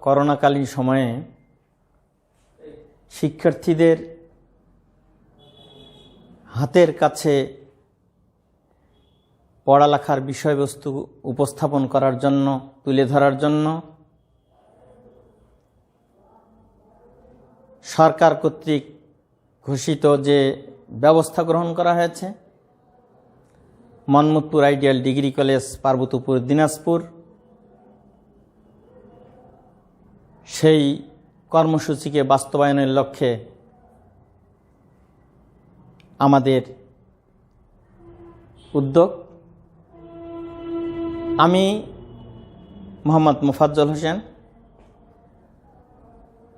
করোনাকালীন সময়ে শিক্ষার্থীদের হাতের কাছে পড়ালেখার বিষয়বস্তু উপস্থাপন করার জন্য, তুলে ধরার জন্য সরকার কর্তৃক ঘোষিত যে ব্যবস্থা গ্রহণ করা হয়েছে, Manmudpur ideal degree college, Parbatipur, Dinajpur, সেই কর্মসূচিকে বাস্তবায়নের লক্ষ্যে আমাদের উদ্যোগ। আমি মোহাম্মদ মোফাজ্জল হোসেন,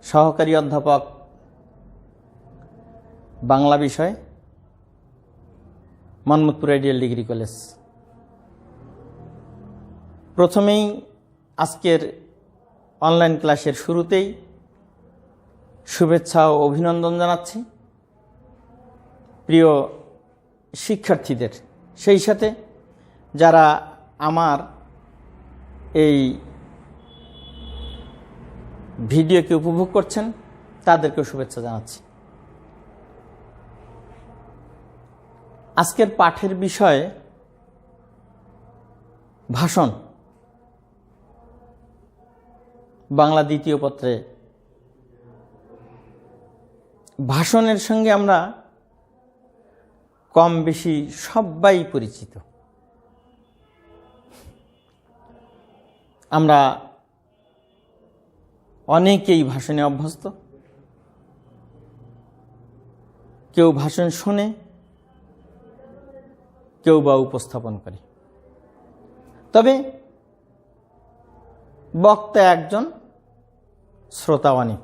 সহকারী অধ্যাপক বাংলা বিষয়, মনমুদপুর আইডিয়াল ডিগ্রি কলেজ। প্রথমেই আজকের অনলাইন ক্লাসের শুরুতেই শুভেচ্ছা ও অভিনন্দন জানাচ্ছি প্রিয় শিক্ষার্থীদের, সেই সাথে যারা আমার এই ভিডিওকে উপভোগ করছেন তাদেরকেও শুভেচ্ছা জানাচ্ছি। আজকের পাঠের বিষয় ভাষণ, বাংলা দ্বিতীয় পত্রে। ভাষণের সঙ্গে আমরা কম বেশি সবাই পরিচিত। আমরা অনেকেই ভাষণে অভ্যস্ত, কেউ ভাষণ শোনে, কেউ বা উপস্থাপন করে। তবে বক্তা একজন, শ্রোতা অনেক।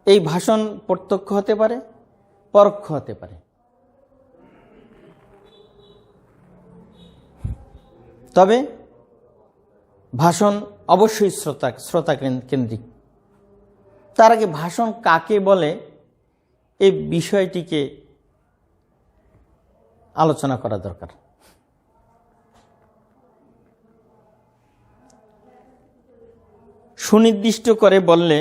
এই ভাষণ প্রত্যক্ষ হতে পারে, পরোক্ষ হতে পারে। তবে ভাষণ অবশ্যই শ্রোতা কেন্দ্রিক। তার আগে ভাষণ কাকে বলে এই বিষয়টিকে আলোচনা করা দরকার। সুনির্দিষ্ট করে বললে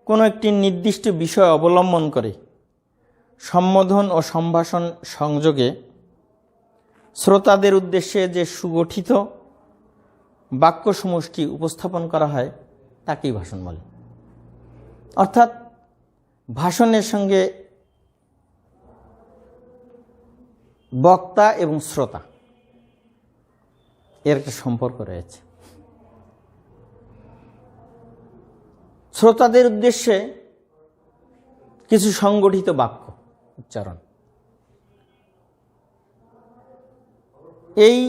কোনো একটি নির্দিষ্ট বিষয় অবলম্বন করে সম্বোধন ও সম্ভাষণ সংযোগে শ্রোতাদের উদ্দেশ্যে যে সুগঠিত বাক্য সমষ্টি উপস্থাপন করা হয় তাকেই ভাষণ বলে। অর্থাৎ ভাষণের সঙ্গে বক্তা এবং শ্রোতা এর একটা সম্পর্ক রয়েছে। শ্রোতাদের উদ্দেশ্যে কিছু সংগঠিত বাক্য উচ্চারণ, এই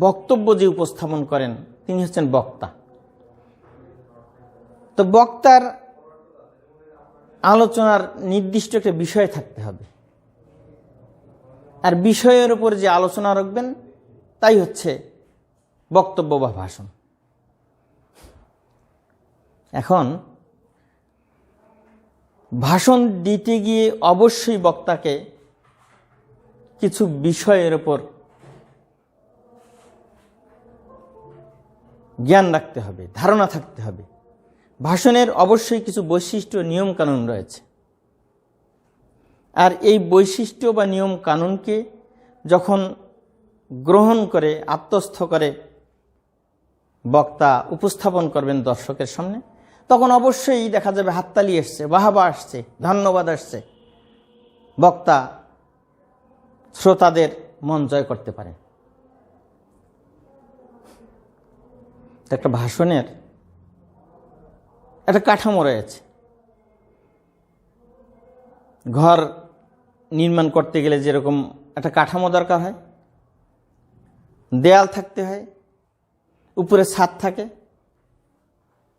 বক্তব্য যে উপস্থাপন করেন তিনি হচ্ছেন বক্তা। তো বক্তার আলোচনার নির্দিষ্ট একটা বিষয় থাকতে হবে, আর বিষয়ের উপর যে আলোচনা রাখবেন তাই হচ্ছে বক্তব্য বা ভাষণ। এখন ভাষণ দিতে গিয়ে অবশ্যই বক্তাকে কিছু বিষয়ের উপর জ্ঞান রাখতে হবে, ধারণা থাকতে হবে। ভাষণের অবশ্যই কিছু বৈশিষ্ট্য, নিয়ম কানুন রয়েছে, আর এই বৈশিষ্ট্য বা নিয়ম কানুনকে যখন গ্রহণ করে, আত্মস্থ করে বক্তা উপস্থাপন করবেন দর্শকের সামনে, তখন অবশ্যই দেখা যাবে হাততালি আসছে, বাহাবা আসছে, ধন্যবাদ আসছে। বক্তা শ্রোতাদের মন জয় করতে পারে। একটা ভাষণের একটা কাঠামো রয়েছে। ঘর নির্মাণ করতে গেলে যেরকম একটা কাঠামো দরকার হয়, দেয়াল থাকতে হয়, উপরে ছাদ থাকে,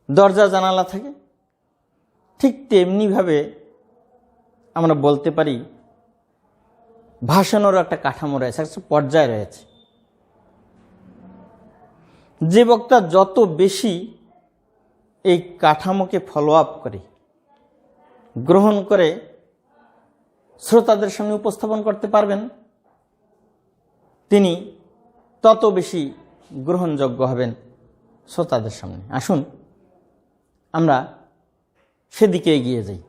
দরজা জানালা থাকে, ঠিক তেমনিভাবে আমরা বলতে পারি ভাষণেরও একটা কাঠামো রয়েছে, একটা পর্যায় রয়েছে। যে বক্তা যত বেশি এই কাঠামোকে ফলো আপ করে, গ্রহণ করে শ্রোতাদের সামনে উপস্থাপন করতে পারবেন, তিনি তত বেশি গ্রহণযোগ্য হবেন শ্রোতাদের সামনে। আসুন আমরা সেদিকে এগিয়ে যাই।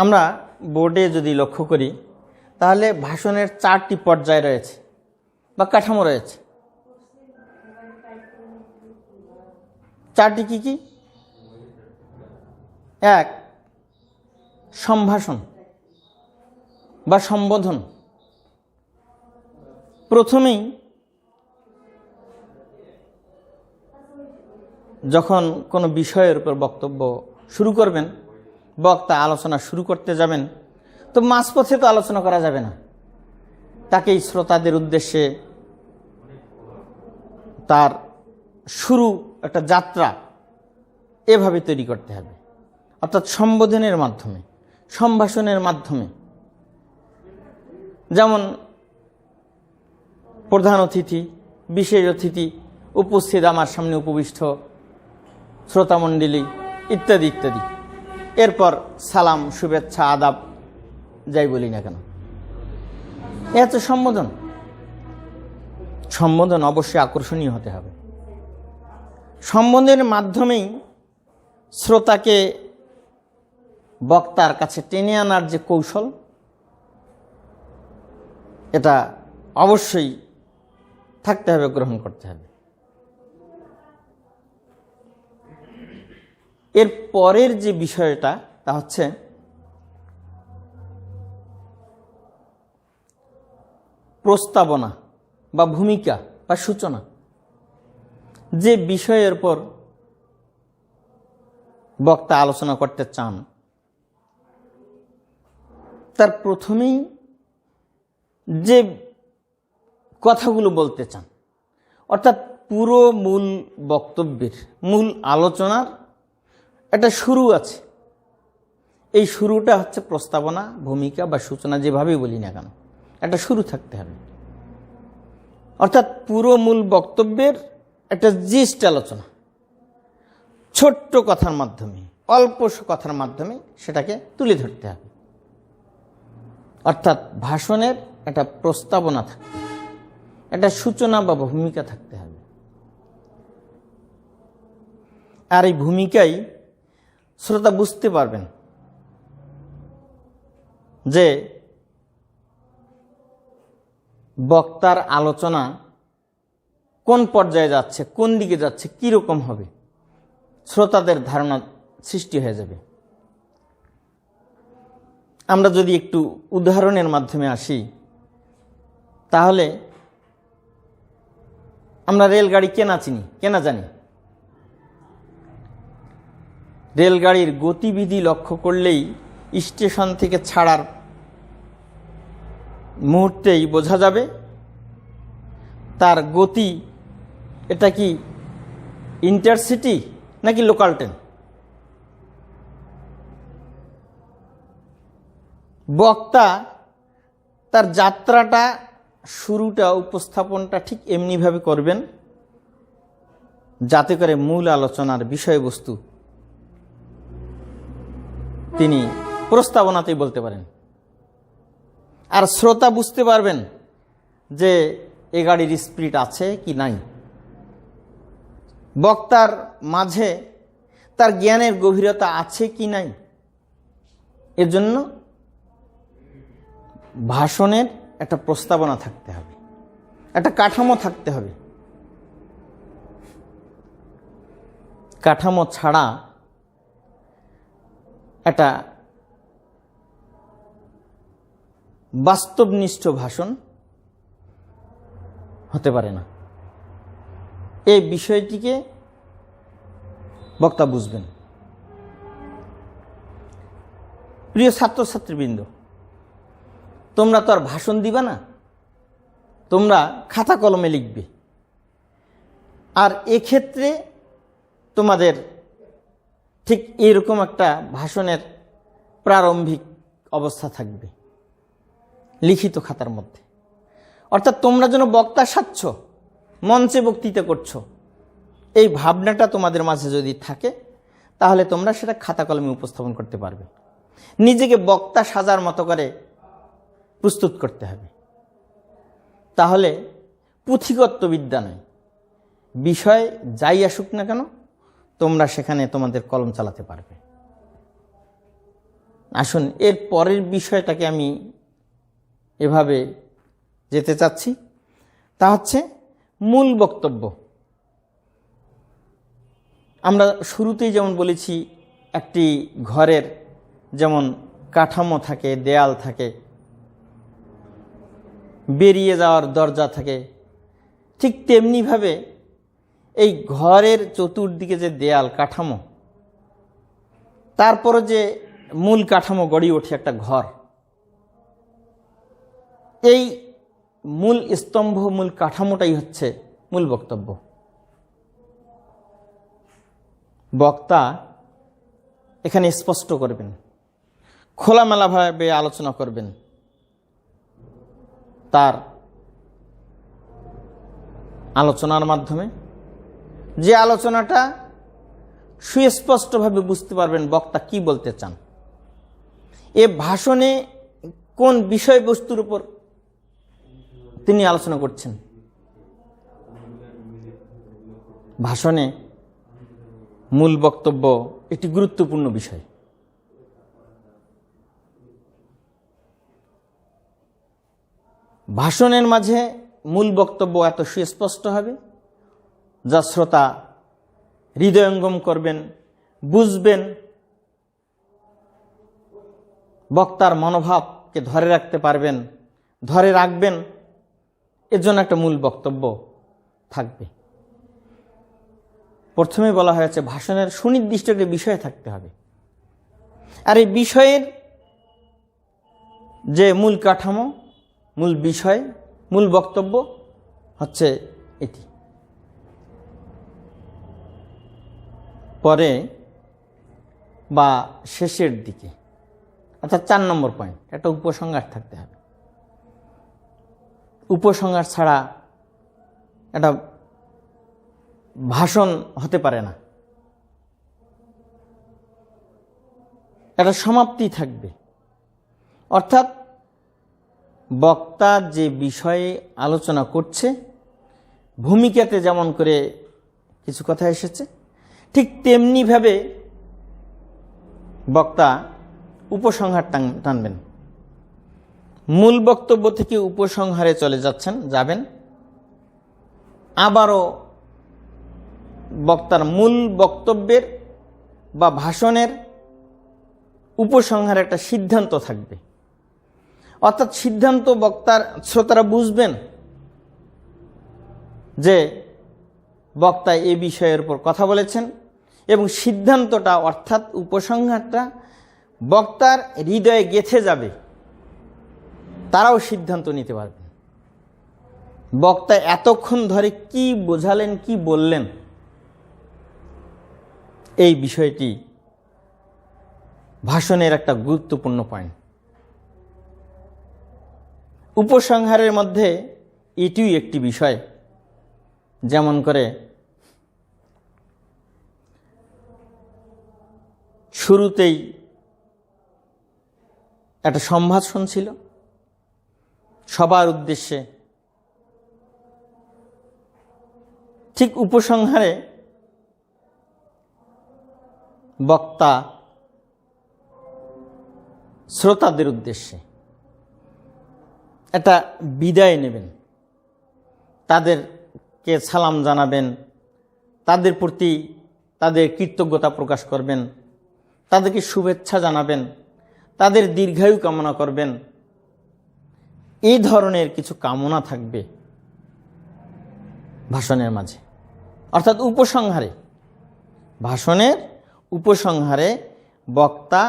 আমরা বোর্ডে যদি লক্ষ্য করি তাহলে ভাষণের 4টি পর্যায় রয়েছে বা কাঠামো রয়েছে। 4টি কি কি? 1, সম্ভাষণ বা সম্বোধন। প্রথমেই যখন কোনো বিষয়ের উপর বক্তব্য শুরু করবেন, বক্তা আলোচনা শুরু করতে যাবেন, তো মাঝপথে তো আলোচনা করা যাবে না। তাকেই শ্রোতাদের উদ্দেশ্যে তার শুরু, একটা যাত্রা এভাবে তৈরি করতে হবে, অর্থাৎ সম্বোধনের মাধ্যমে, সম্ভাষণের মাধ্যমে। যেমন প্রধান অতিথি, বিশেষ অতিথি, উপস্থিত আমার সামনে উপবিষ্ট শ্রোতামণ্ডলী ইত্যাদি ইত্যাদি। এরপর সালাম, শুভেচ্ছা, আদাব, যাই বলি না কেন, এ হচ্ছে সম্বোধন। সম্বোধন অবশ্যই আকর্ষণীয় হতে হবে। সম্বোধনের মাধ্যমেই শ্রোতাকে বক্তার কাছে টেনে আনার যে কৌশল, এটা অবশ্যই থাকতে হবে, গ্রহণ করতে হবে। এর পরের যে বিষয়টা তা হচ্ছে প্রস্তাবনা বা ভূমিকা বা সূচনা। যে বিষয়ের উপর বক্তা আলোচনা করতে চান তার প্রথমেই যে কথাগুলো বলতে চান, অর্থাৎ পুরো মূল বক্তব্যের, মূল আলোচনার একটা শুরু আছে। এই শুরুটা হচ্ছে প্রস্তাবনা, ভূমিকা বা সূচনা, যেভাবেই বলি না কেন, একটা শুরু থাকতে হবে। অর্থাৎ পুরো মূল বক্তব্যের একটা জিস্ট আলোচনা, ছোট্ট কথার মাধ্যমে, অল্প কথার মাধ্যমে সেটাকে তুলে ধরতে হবে। অর্থাৎ ভাষণের একটা প্রস্তাবনা থাকতে হবে, একটা সূচনা বা ভূমিকা থাকতে হবে। আর এই ভূমিকায় শ্রোতা বুঝতে পারবেন যে বক্তার আলোচনা কোন পর্যায়ে যাচ্ছে, কোন দিকে যাচ্ছে, কীরকম হবে, শ্রোতাদের ধারণা সৃষ্টি হয়ে যাবে। আমরা যদি একটু উদাহরণের মাধ্যমে আসি, তাহলে আমরা রেলগাড়ি কেনা জানি। রেলগাড়ির গতিবিধি লক্ষ্য করলেই স্টেশন থেকে ছাড়ার মুহূর্তেই বোঝা যাবে তার গতি, এটা কি ইন্টারসিটি নাকি লোকাল ট্রেন। বক্তা তার যাত্রাটা, শুরুটা, উপস্থাপনটা ঠিক এমনিভাবে করবেন যাতে করে মূল আলোচনার বিষয়বস্তু তিনি প্রস্তাবনাতেই বলতে পারেন। আর শ্রোতা বুঝতে পারবেন যে এ গাড়ির স্পিড আছে কি নাই, বক্তার মাঝে তার জ্ঞানের গভীরতা আছে কি নাই। এর জন্য ভাষণের একটা প্রস্তাবনা থাকতে হবে, একটা কাঠামো থাকতে হবে। কাঠামো ছাড়া একটা বাস্তবনিষ্ঠ ভাষণ হতে পারে না। এই বিষয়টিকে বক্তা বুঝবেন। প্রিয় ছাত্রছাত্রীবৃন্দ, তোমরা তো আর ভাষণ দিবা না, তোমরা খাতা কলমে লিখবে। আর এক্ষেত্রে তোমাদের ঠিক এরকম একটা ভাষণের প্রারম্ভিক অবস্থা থাকবে লিখিত খাতার মধ্যে। অর্থাৎ তোমরা যেন বক্তা সাজছ, মঞ্চে বক্তৃতা করছো, এই ভাবনাটা তোমাদের মাঝে যদি থাকে তাহলে তোমরা সেটা খাতা কলমে উপস্থাপন করতে পারবে। নিজেকে বক্তা সাজার মতো করে প্রস্তুত করতে হবে। তাহলে পুঁথিগত বিদ্যা নয়। বিষয় যাই আসুক না কেন, তোমরা সেখানে তোমাদের কলম চালাতে পারবে। আসুন, এর পরের বিষয়টাকে আমি এভাবে যেতে চাচ্ছি, তা হচ্ছে মূল বক্তব্য। আমরা শুরুতেই যেমন বলেছি, একটি ঘরের যেমন কাঠামো থাকে, দেয়াল থাকে, বেরিয়ে যাওয়ার দরজা থাকে, ঠিক তেমনিভাবে এই ঘরের চতুর্দিকে যে দেয়াল কাঠামো, তারপরে যে মূল কাঠামো গড়ে ওঠে একটা ঘর, এই মূল স্তম্ভ, মূল কাঠামোটাই হচ্ছে মূল বক্তব্য। বক্তা এখানে স্পষ্ট করবেন, খোলামেলাভাবে আলোচনা করবেন, তার আলোচনার মাধ্যমে যে আলোচনাটা সুস্পষ্টভাবে বুঝতে পারবেন বক্তা কি বলতে চান। এ ভাষণে কোন বিষয়বস্তুর উপর তিনি আলোচনা করছেন। ভাষণে মূল বক্তব্য একটি গুরুত্বপূর্ণ বিষয়। ভাষণের মাঝে মূল বক্তব্য এত সুস্পষ্ট হবে যা শ্রোতা হৃদয়ঙ্গম করবেন, বুঝবেন, বক্তার মনোভাবকে ধরে রাখতে পারবেন, ধরে রাখবেন। এর জন্য একটা মূল বক্তব্য থাকবে। প্রথমে বলা হয়েছে ভাষণের সুনির্দিষ্ট একটি বিষয় থাকতে হবে, আর এই বিষয়ের যে মূল কাঠামো, মূল বিষয়, মূল বক্তব্য হচ্ছে এটি। পরে বা শেষের দিকে, অর্থাৎ 4 নম্বর পয়েন্ট, একটা উপসংহার থাকতে হবে। উপসংহার ছাড়া একটা ভাষণ হতে পারে না, একটা সমাপ্তি থাকবে। অর্থাৎ বক্তা যে বিষয়ে আলোচনা করছে, ভূমিকাতে যেমন করে কিছু কথা এসেছে, ঠিক তেমনিভাবে বক্তা উপসংহার টানবেন। মূল বক্তব্য থেকে উপসংহারে চলে যাবেন, আবারও বক্তার মূল বক্তব্যের বা ভাষণের উপসংহারে একটা সিদ্ধান্ত থাকবে। অর্থাৎ সিদ্ধান্ত বক্তার শ্রোতারা বুঝবেন যে বক্তা এই বিষয়ের উপর কথা বলেছেন, এবং সিদ্ধান্তটা অর্থাৎ উপসংহারটা বক্তার হৃদয়ে গেঁথে যাবে। তারাও সিদ্ধান্ত নিতে পারবেন বক্তা এতক্ষণ ধরে কি বোঝালেন, কি বললেন। এই বিষয়টি ভাষণের একটা গুরুত্বপূর্ণ পয়েন্ট। উপসংহারের মধ্যে এটিও একটি বিষয়, যেমন করে শুরুতেই একটা সম্ভাষণ ছিল সবার উদ্দেশ্যে, ঠিক উপসংহারে বক্তা শ্রোতাদের উদ্দেশ্যে একটা বিদায় নেবেন, তাদেরকে সালাম জানাবেন, তাদের প্রতি তাদের কৃতজ্ঞতা প্রকাশ করবেন, তাদেরকে শুভেচ্ছা জানাবেন, তাদের দীর্ঘায়ু কামনা করবেন। এই ধরনের কিছু কামনা থাকবে ভাষণের মাঝে। অর্থাৎ উপসংহারে, ভাষণের উপসংহারে বক্তা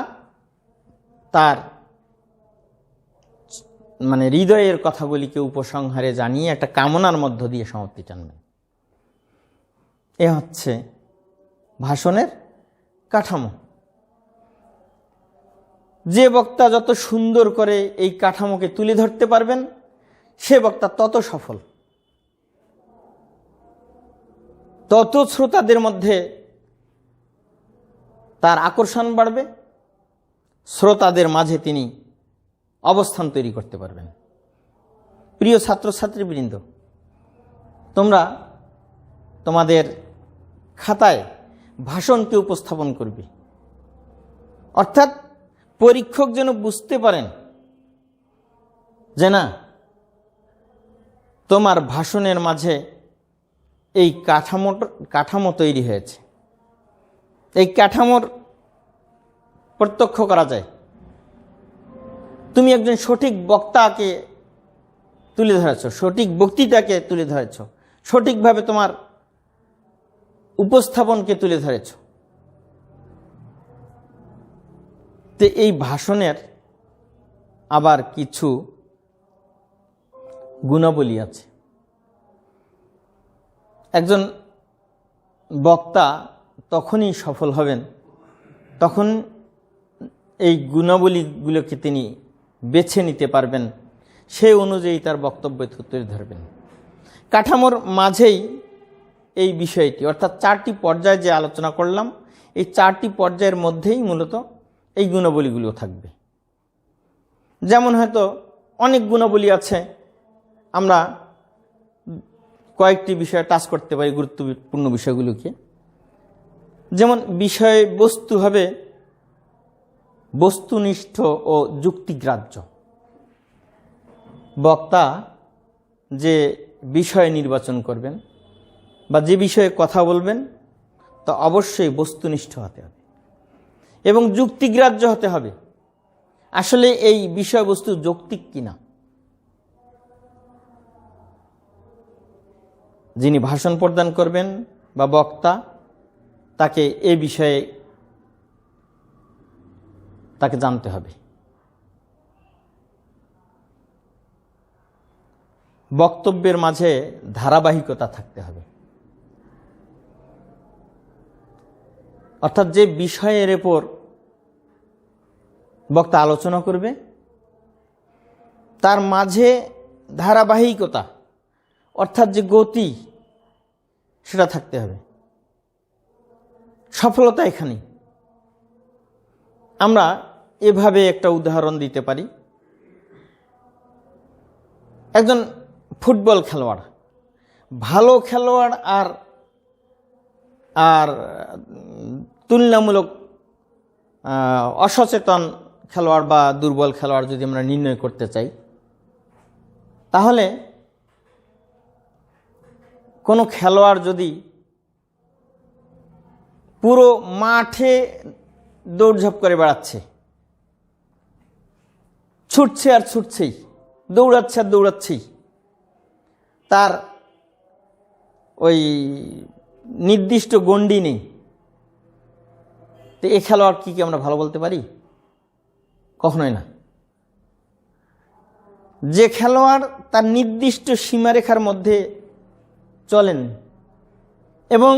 তার হৃদয়ের কথাগুলিকে উপসংহারে জানিয়ে একটা কামনার মধ্য দিয়ে সমাপ্তি টানবেন। এ হচ্ছে ভাষণের কাঠামো। যে বক্তা যত সুন্দর করে এই কাঠামোকে তুলে ধরতে পারবেন, সে বক্তা তত সফল, তত শ্রোতাদের মধ্যে তার আকর্ষণ বাড়বে, শ্রোতাদের মাঝে তিনি অবস্থান তৈরি করতে পারবেন। প্রিয় ছাত্রছাত্রীবৃন্দ, তোমরা তোমাদের খাতায় ভাষণকে উপস্থাপন করবে, অর্থাৎ পরীক্ষক যেন বুঝতে পারেন যে না, তোমার ভাষণের মাঝে এই কাঠামো তৈরি হয়েছে। এই কাঠামোর প্রত্যক্ষ করা যায়। তুমি একজন সঠিক বক্তাকে তুলে ধরেছ, সঠিক বক্তৃতাকে তুলে ধরেছ, সঠিকভাবে তোমার উপস্থাপনকে তুলে ধরেছ। তো এই ভাষণের আবার কিছু গুণাবলী আছে। একজন বক্তা তখনই সফল হবেন তখন এই গুণাবলীগুলোকে তিনি বেছে নিতে পারবেন, সেই অনুযায়ী তার বক্তব্য তুলে ধরবেন। কাঠামোর মাঝেই এই বিষয়টি, অর্থাৎ 4টি পর্যায়ে যে আলোচনা করলাম, এই 4টি পর্যায়ের মধ্যেই মূলত এই গুণাবলীগুলো থাকবে। যেমন হয়তো অনেক গুণাবলী আছে, আমরা কয়েকটি বিষয়ে টাচ করতে পারি, গুরুত্বপূর্ণ বিষয়গুলোকে। যেমন বিষয়বস্তু হবে বস্তুনিষ্ঠ ও যুক্তিগ্রাহ্য। বক্তা যে বিষয় নির্বাচন করবেন বা যে বিষয়ে কথা বলবেন তা অবশ্যই বস্তুনিষ্ঠ হতে হবে এবং যুক্তিগ্রাহ্য হতে হবে। আসলে এই বিষয়বস্তু যৌক্তিক কিনা। যিনি ভাষণ প্রদান করবেন বা বক্তা, তাকে এ বিষয়ে তাকে জানতে হবে। বক্তব্যের মাঝে ধারাবাহিকতা থাকতে হবে, অর্থাৎ যে বিষয়ের উপর বক্তা আলোচনা করবে তার মাঝে ধারাবাহিকতা, অর্থাৎ যে গতি, সেটা থাকতে হবে। সফলতা এখানেই। আমরা এভাবে একটা উদাহরণ দিতে পারি। একজন ফুটবল খেলোয়াড়, ভালো খেলোয়াড় আর আর তুলনামূলক অসচেতন খেলোয়াড় বা দুর্বল খেলোয়াড় যদি আমরা নির্ণয় করতে চাই, তাহলে কোনো খেলোয়াড় যদি পুরো মাঠে দৌড়ঝাঁপ করে বেড়াচ্ছে, ছুটছে আর ছুটছেই, দৌড়াচ্ছে আর দৌড়াচ্ছেই, তার ওই নির্দিষ্ট গণ্ডি নেই, তো এই খেলোয়াড় কি আমরা ভালো বলতে পারি? কখনোই না। যে খেলোয়াড় তার নির্দিষ্ট সীমারেখার মধ্যে চলেন এবং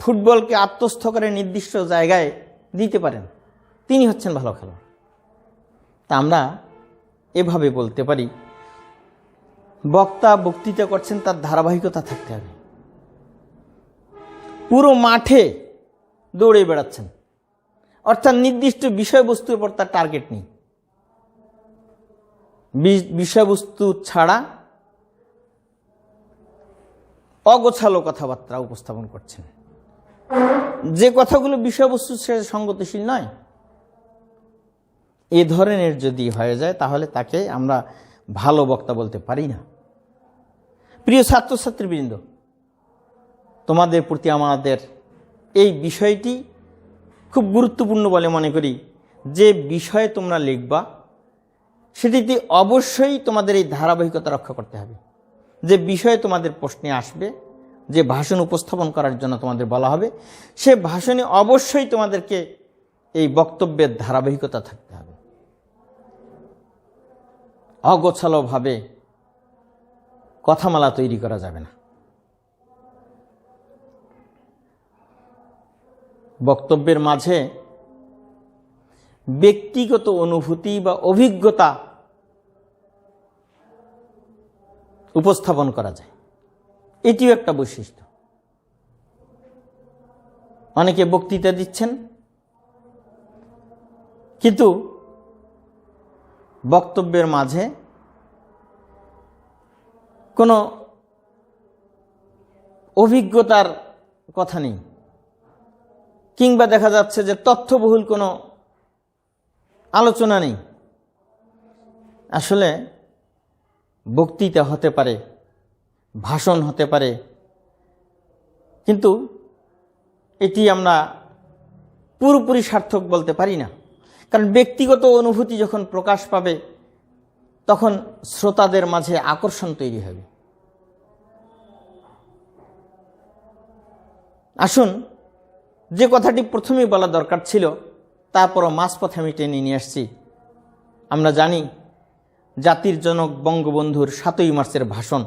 ফুটবলকে আত্মস্থ করে নির্দিষ্ট জায়গায় দিতে পারেন, তিনি হচ্ছেন ভালো খেলোয়াড়। তা আমরা এভাবে বলতে পারি, বক্তা বক্তৃতা করছেন, তার ধারাবাহিকতা থাকতে হবে। পুরো মাঠে দৌড়ে বেড়াচ্ছেন, অর্থাৎ নির্দিষ্ট বিষয়বস্তুর উপর তার টার্গেট নেই। বিষয়বস্তু ছাড়া অগোছালো কথাবার্তা উপস্থাপন করছেন, যে কথাগুলো বিষয়বস্তুর সাথে সঙ্গতিশীল নয়। এ ধরনের যদি হয়ে যায় তাহলে তাকে আমরা ভালো বক্তা বলতে পারি না। প্রিয় ছাত্রছাত্রীবৃন্দ, তোমাদের প্রতি আমাদের এই বিষয়টি খুব গুরুত্বপূর্ণ বলে মনে করি। যে বিষয়ে তোমরা লিখবা সেটিতে অবশ্যই তোমাদের এই ধারাবাহিকতা রক্ষা করতে হবে। যে বিষয়ে তোমাদের প্রশ্নে আসবে, যে ভাষণ উপস্থাপন করার জন্য তোমাদের বলা হবে, সে ভাষণে অবশ্যই তোমাদেরকে এই বক্তব্যের ধারাবাহিকতা থাকতে হবে। অগোছালোভাবে কথামালা তৈরি করা যাবে না। বক্তব্যের মাঝে ব্যক্তিগত অনুভূতি বা অভিজ্ঞতা উপস্থাপন করা যায়, এটিও একটা বৈশিষ্ট্য। অনেকে বক্তৃতা দিচ্ছেন কিন্তু বক্তব্যের মাঝে কোনো অভিজ্ঞতার কথা নেই, কিংবা দেখা যাচ্ছে যে তথ্যবহুল কোনো আলোচনা নেই। আসলে বক্তৃতা হতে পারে, ভাষণ হতে পারে, কিন্তু এটি আমরা পুরোপুরি সার্থক বলতে পারি না। কারণ ব্যক্তিগত অনুভূতি যখন প্রকাশ পাবে তখন শ্রোতাদের মাঝে আকর্ষণ তৈরি হবে। আসুন, যে কথাটি প্রথমেই বলা দরকার ছিল তারপরও মাঝপথে আমি টেনে নিয়ে আসছি। আমরা জানি জাতির জনক বঙ্গবন্ধুর ৭ই মার্চের ভাষণ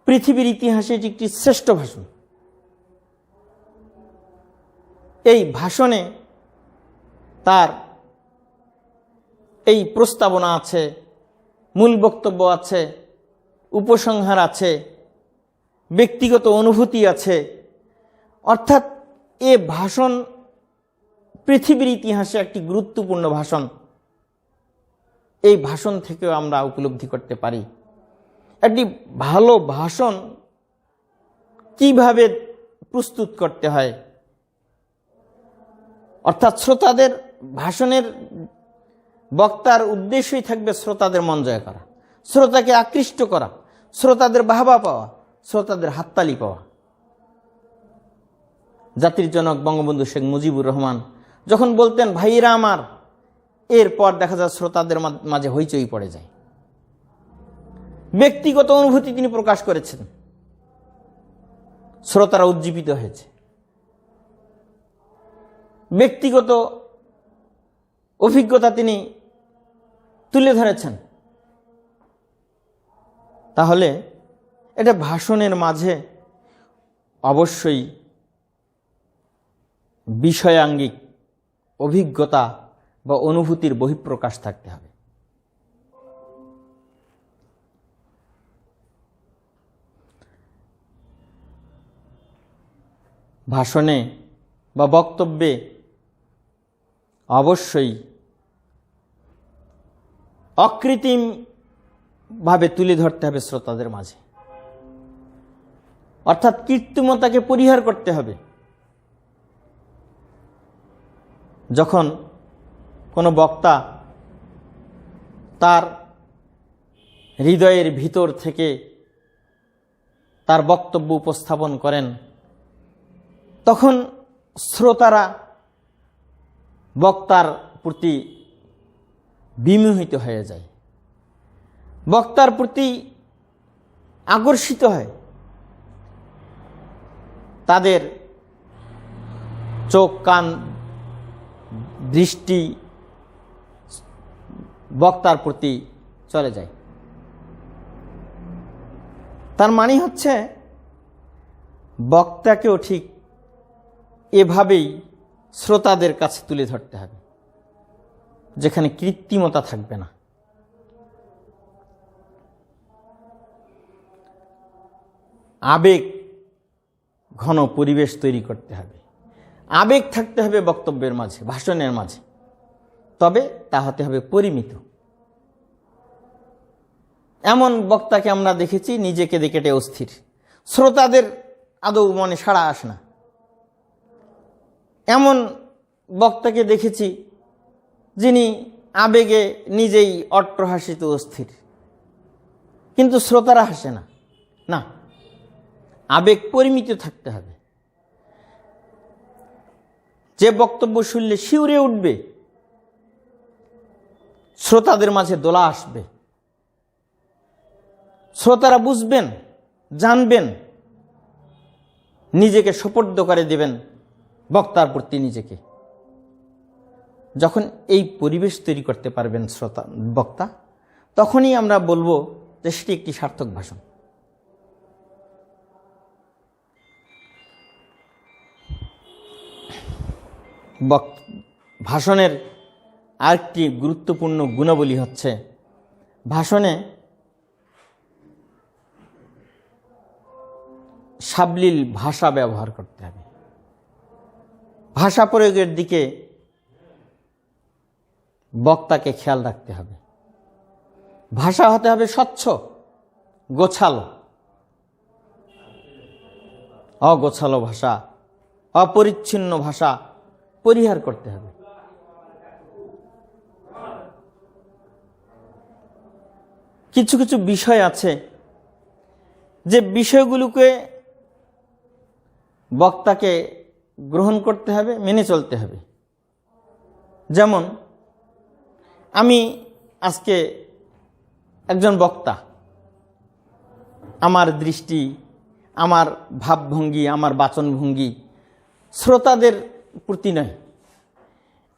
পৃথিবীর ইতিহাসে এটি একটি শ্রেষ্ঠ ভাষণ। এই ভাষণে তার এই প্রস্তাবনা আছে, মূল বক্তব্য আছে, উপসংহার আছে, ব্যক্তিগত অনুভূতি আছে। অর্থাৎ এ ভাষণ পৃথিবীর ইতিহাসে একটি গুরুত্বপূর্ণ ভাষণ। এই ভাষণ থেকেও আমরা উপলব্ধি করতে পারি একটি ভালো ভাষণ কিভাবে প্রস্তুত করতে হয়। অর্থাৎ শ্রোতাদের ভাষণের বক্তার উদ্দেশ্যই থাকবে শ্রোতাদের মন জয় করা, শ্রোতাকে আকৃষ্ট করা, শ্রোতাদের বাহবা পাওয়া, শ্রোতাদের হাততালি পাওয়া। জাতির জনক বঙ্গবন্ধু শেখ মুজিবুর রহমান যখন বলতেন ভাইয়েরা আমার, এরপর দেখা যায় শ্রোতাদের মাঝে হইচই পড়ে যায়। ব্যক্তিগত অনুভূতি তিনি প্রকাশ করেছেন, শ্রোতারা উজ্জীবিত হয়েছে। ব্যক্তিগত অভিজ্ঞতা তিনি তুলে ধরেছেন। তাহলে এটা ভাষণের মাঝে অবশ্যই বিষয়াঙ্গিক অভিজ্ঞতা বা অনুভূতির বহিঃপ্রকাশ থাকতে হবে। ভাষণে বা বক্তব্যে অবশ্যই অকৃত্রিমভাবে তুলে ধরতে হবে শ্রোতাদের মাঝে। অর্থাৎ কৃত্রিমতাকে পরিহার করতে হবে। যখন কোনো বক্তা তার হৃদয়ের ভিতর থেকে তার বক্তব্য উপস্থাপন করেন, তখন শ্রোতারা বক্তার প্রতি বিমোহিত হয়ে যায়, বক্তার প্রতি আকর্ষিত হয়। তাদের চোখ, কান, দৃষ্টি বক্তার প্রতি চলে যায়। তার মানে হচ্ছে বক্তাকেও ঠিক এভাবেই শ্রোতাদের কাছে তুলে ধরতে হবে, যেখানে কৃত্রিমতা থাকবে না। আবেগ ঘন পরিবেশ তৈরি করতে হবে, আবেগ থাকতে হবে বক্তব্যের মাঝে, ভাষণের মাঝে। তবে তা হতে হবে পরিমিত। এমন বক্তাকে আমরা দেখেছি নিজেকে দেখে অস্থির, শ্রোতাদের আদৌ মনে সাড়া আসে না। এমন বক্তাকে দেখেছি যিনি আবেগে নিজেই অট্টহাসিত অস্থির, কিন্তু শ্রোতারা হাসে না। না, আবেগ পরিমিত থাকতে হবে। যে বক্তব্য শুনলে শিউরে উঠবে, শ্রোতাদের মাঝে দোলা আসবে, শ্রোতারা বুঝবেন, জানবেন, নিজেকে সোপর্দ করে দেবেন বক্তার প্রতি নিজেকে। যখন এই পরিবেশ তৈরি করতে পারবেন বক্তা, তখনই আমরা বলবো যে সেটি একটি সার্থক ভাষণ। ভাষণের আরেকটি গুরুত্বপূর্ণ গুণাবলী হচ্ছে ভাষণে সাবলীল ভাষা ব্যবহার করতে হবে। ভাষা প্রয়োগের দিকে বক্তাকে খেয়াল রাখতে হবে। ভাষা হতে হবে স্বচ্ছ, গোছালো। অগোছালো ভাষা, অপরিচ্ছন্ন ভাষা পরিহার করতে হবে। কিছু কিছু বিষয় আছে যে বিষয়গুলোকে বক্তাকে গ্রহণ করতে হবে, মেনে চলতে হবে। যেমন আমি আজকে একজন বক্তা, আমার দৃষ্টি, আমার ভাবভঙ্গি, আমার বাচনভঙ্গি শ্রোতাদের প্রতি নয়।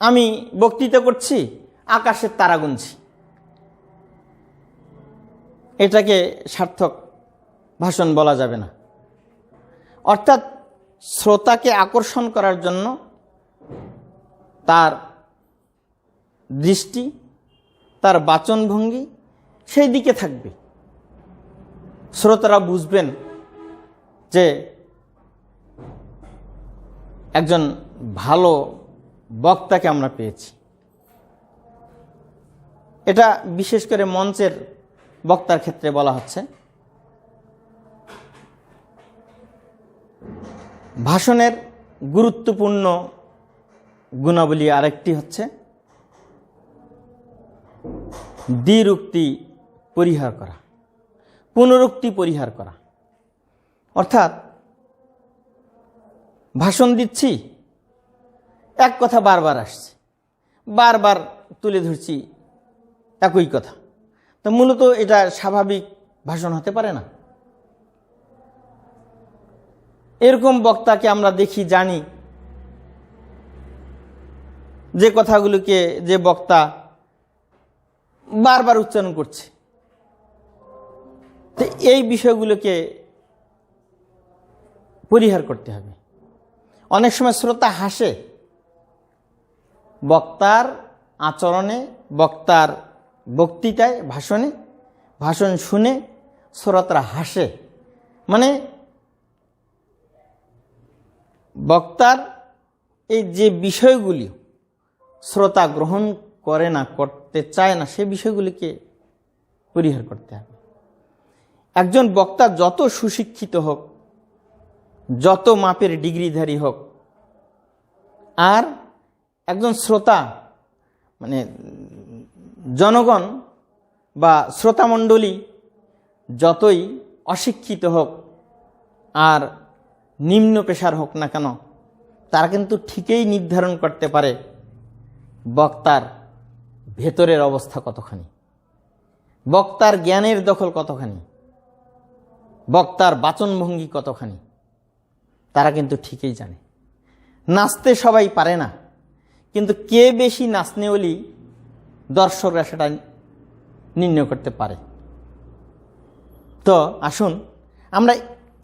আমি বক্তৃতা করছি, আকাশের তারা গুনছি, এটাকে সার্থক ভাষণ বলা যাবে না। অর্থাৎ শ্রোতাকে আকর্ষণ করার জন্য তার দৃষ্টি, তার বাচনভঙ্গি সেই দিকে থাকবে। শ্রোতারা বুঝবেন যে একজন ভালো বক্তাকে আমরা পেয়েছি। এটা বিশেষ করে মঞ্চের বক্তার ক্ষেত্রে বলা হচ্ছে। ভাষণের গুরুত্বপূর্ণ গুণাবলী আরেকটি হচ্ছে দ্বিরুক্তি পরিহার করা, পুনরুক্তি পরিহার করা। অর্থাৎ ভাষণ দিচ্ছি, এক কথা বারবার আসছে, বারবার তুলে ধরছি একই কথা, তো মূলত এটা স্বাভাবিক ভাষণ হতে পারে না। এরকম বক্তাকে আমরা দেখি, জানি, যে কথাগুলোকে যে বক্তা বারবার উচ্চারণ করছে। তো এই বিষয়গুলোকে পরিহার করতে হবে। অনেক সময় শ্রোতা হাসে বক্তার আচরণে, বক্তার বক্তৃতায়, ভাষণে, ভাষণ শুনে শ্রোতারা হাসে। মানে বক্তার এই যে বিষয়গুলি শ্রোতা গ্রহণ করে না, করতে চায় না, সেই বিষয়গুলিকে পরিহার করতে হবে। একজন বক্তা যত সুশিক্ষিত হোক, যত মাপের ডিগ্রিধারী হোক, আর একজন শ্রোতা মানে জনগণ বা শ্রোতামণ্ডলী যতই অশিক্ষিত হোক আর নিম্ন পেশার হোক না কেন, তারা কিন্তু ঠিকই নির্ধারণ করতে পারে বক্তার ভেতরের অবস্থা কতখানি, বক্তার জ্ঞানের দখল কতখানি, বক্তার বাচনভঙ্গি কতখানি, তারা কিন্তু ঠিকই জানে। নাচতে সবাই পারে না, কিন্তু কে বেশি নাচনেওয়ালি দর্শকরা সেটা নির্ণয় করতে পারে। তো আসুন আমরা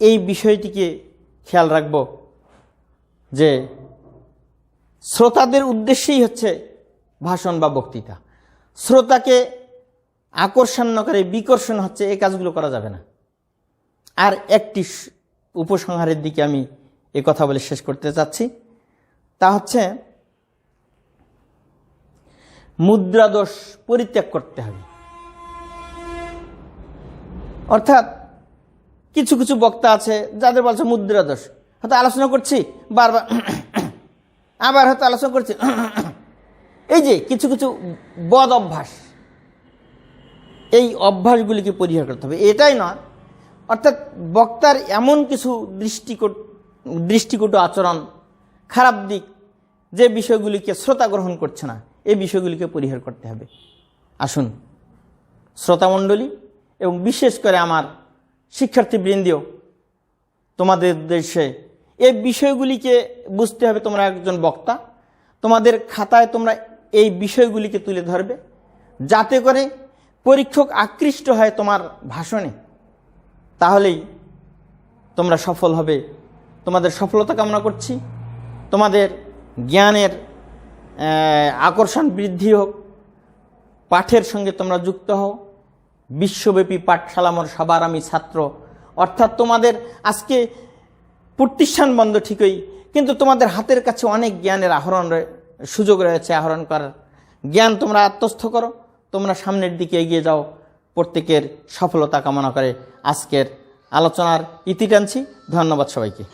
এই বিষয়টিকে খেয়াল রাখব যে শ্রোতাদের উদ্দেশ্যেই হচ্ছে ভাষণ বা বক্তৃতা। শ্রোতাকে আকর্ষণ করে বিকর্ষণ হচ্ছে, এই কাজগুলো করা যাবে না। আর একটি উপসংহারের দিকে আমি এই কথা বলে শেষ করতে চাচ্ছি, তা হচ্ছে মুদ্রাদোষ পরিত্যাগ করতে হবে। অর্থাৎ কিছু কিছু বক্তা আছে যাদের বলছে মুদ্রাদোষ, হয়তো আলোচনা করছি বারবার, আবার হয়তো আলোচনা করছি, এই যে কিছু কিছু বদ অভ্যাস, এই অভ্যাসগুলিকে পরিহার করতে হবে। এটাই নয়, অর্থাৎ বক্তার এমন কিছু দৃষ্টিকটু আচরণ, খারাপ দিক, যে বিষয়গুলিকে শ্রোতা গ্রহণ করছে না, এই বিষয়গুলিকে পরিহার করতে হবে। আসুন শ্রোতামণ্ডলী এবং বিশেষ করে আমার শিক্ষার্থীবৃন্দও, তোমাদের দেশে এই বিষয়গুলিকে বুঝতে হবে। তোমরা একজন বক্তা, তোমাদের খাতায় তোমরা এই বিষয়গুলিকে তুলে ধরবে, যাতে করে পরীক্ষক আকৃষ্ট হয় তোমার ভাষণে, তাহলেই তোমরা সফল হবে। তোমাদের সফলতা কামনা করছি। তোমাদের জ্ঞানের আকর্ষণ বৃদ্ধি হোক, পাঠের সঙ্গে তোমরা যুক্ত হও। বিশ্বব্যাপী পাঠশালা মোর সবার আমি ছাত্র, অর্থাৎ তোমাদের আজকে প্রতিষ্ঠান বন্ধ ঠিকই, কিন্তু তোমাদের হাতের কাছে অনেক জ্ঞানের সুযোগ রয়েছে আহরণ করার। জ্ঞান তোমরা আত্মস্থ করো, তোমরা সামনের দিকে এগিয়ে যাও। প্রত্যেকের সফলতা কামনা করে আজকের আলোচনার ইতি টানছি। ধন্যবাদ সবাইকে।